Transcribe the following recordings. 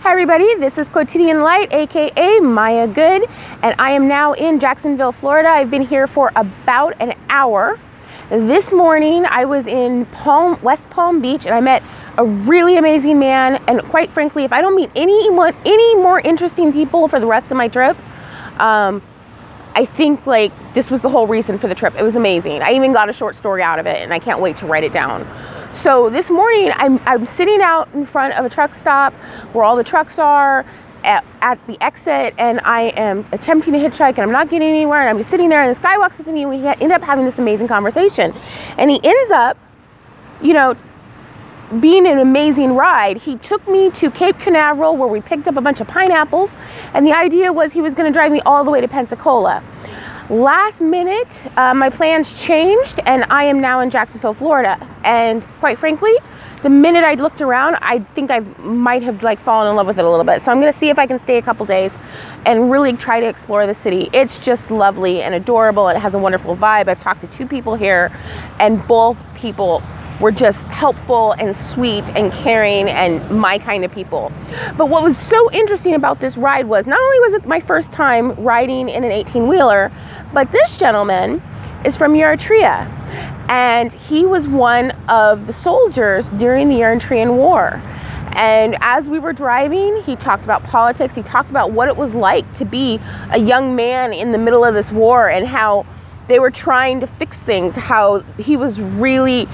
Hi everybody, this is Quotidian Light, aka Maya Good, and I am now in Jacksonville, Florida. I've been here for about an hour. This morning I was in West Palm Beach and I met a really amazing man, and quite frankly, if I don't meet any more interesting people for the rest of my trip, I think like this was the whole reason for the trip. It was amazing. I even got a short story out of it and I can't wait to write it down. So this morning I'm sitting out in front of a truck stop where all the trucks are at the exit, and I am attempting to hitchhike and I'm not getting anywhere, and I'm just sitting there, and this guy walks up to me and we end up having this amazing conversation, and he ends up, being an amazing ride. He took me to Cape Canaveral where we picked up a bunch of pineapples, and the idea was he was going to drive me all the way to Pensacola. Last minute, my plans changed and I am now in Jacksonville, Florida. And quite frankly, the minute I looked around, I think I might have fallen in love with it a little bit. So I'm going to see if I can stay a couple days and really try to explore the city. It's just lovely and adorable. It has a wonderful vibe. I've talked to two people here, and both people were just helpful and sweet and caring and my kind of people. But what was so interesting about this ride was not only was it my first time riding in an 18-wheeler, but this gentleman is from Eritrea, and he was one of the soldiers during the Eritrean War. And as we were driving, he talked about politics. He talked about what it was like to be a young man in the middle of this war, and how they were trying to fix things, how he was really,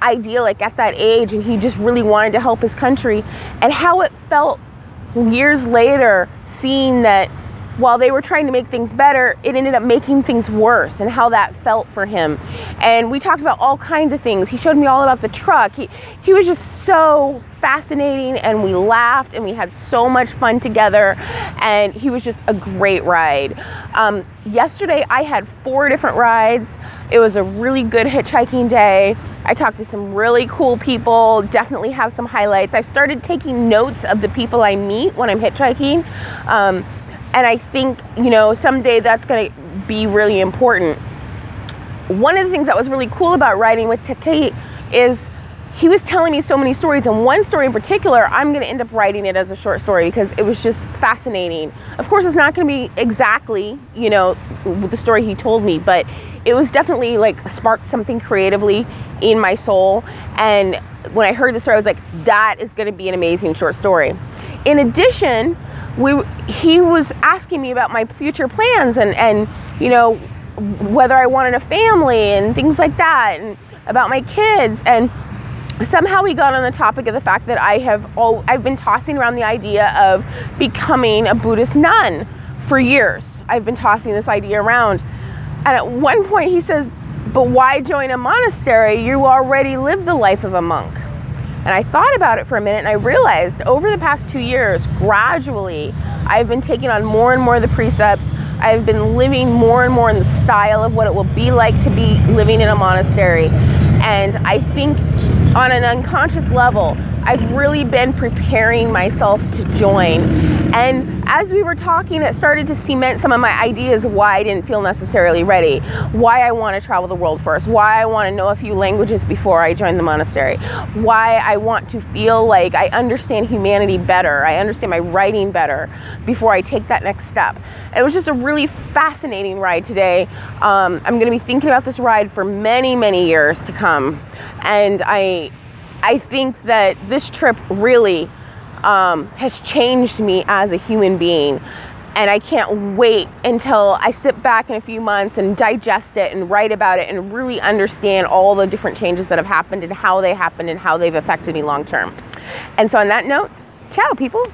idyllic at that age, and he just really wanted to help his country, and how it felt years later seeing that while they were trying to make things better, it ended up making things worse, and how that felt for him. And we talked about all kinds of things. He showed me all about the truck. He was just so fascinating, and we laughed and we had so much fun together, and he was just a great ride. Yesterday I had 4 different rides. It was a really good hitchhiking day. I talked to some really cool people, definitely have some highlights. I've started taking notes of the people I meet when I'm hitchhiking. And I think, someday that's going to be really important. One of the things that was really cool about riding with Taki is he was telling me so many stories, and one story in particular, I'm going to end up writing it as a short story because it was just fascinating. Of course, it's not going to be exactly, the story he told me, but it was definitely sparked something creatively in my soul. And when I heard the story, I was like, that is going to be an amazing short story. In addition, he was asking me about my future plans and whether I wanted a family and things like that, and about my kids. And somehow we got on the topic of the fact that I've been tossing around the idea of becoming a Buddhist nun for years. I've been tossing this idea around. And at one point he says, but why join a monastery? You already live the life of a monk. And I thought about it for a minute, and I realized over the past 2 years, gradually, I've been taking on more and more of the precepts. I've been living more and more in the style of what it will be like to be living in a monastery. And I think on an unconscious level, I've really been preparing myself to join. And as we were talking, it started to cement some of my ideas of why I didn't feel necessarily ready, why I want to travel the world first, why I want to know a few languages before I join the monastery, why I want to feel like I understand humanity better, I understand my writing better before I take that next step. It was just a really fascinating ride today. I'm going to be thinking about this ride for many, many years to come. And I think that this trip really has changed me as a human being, and I can't wait until I sit back in a few months and digest it and write about it and really understand all the different changes that have happened and how they happened and how they've affected me long term. And so on that note, ciao people.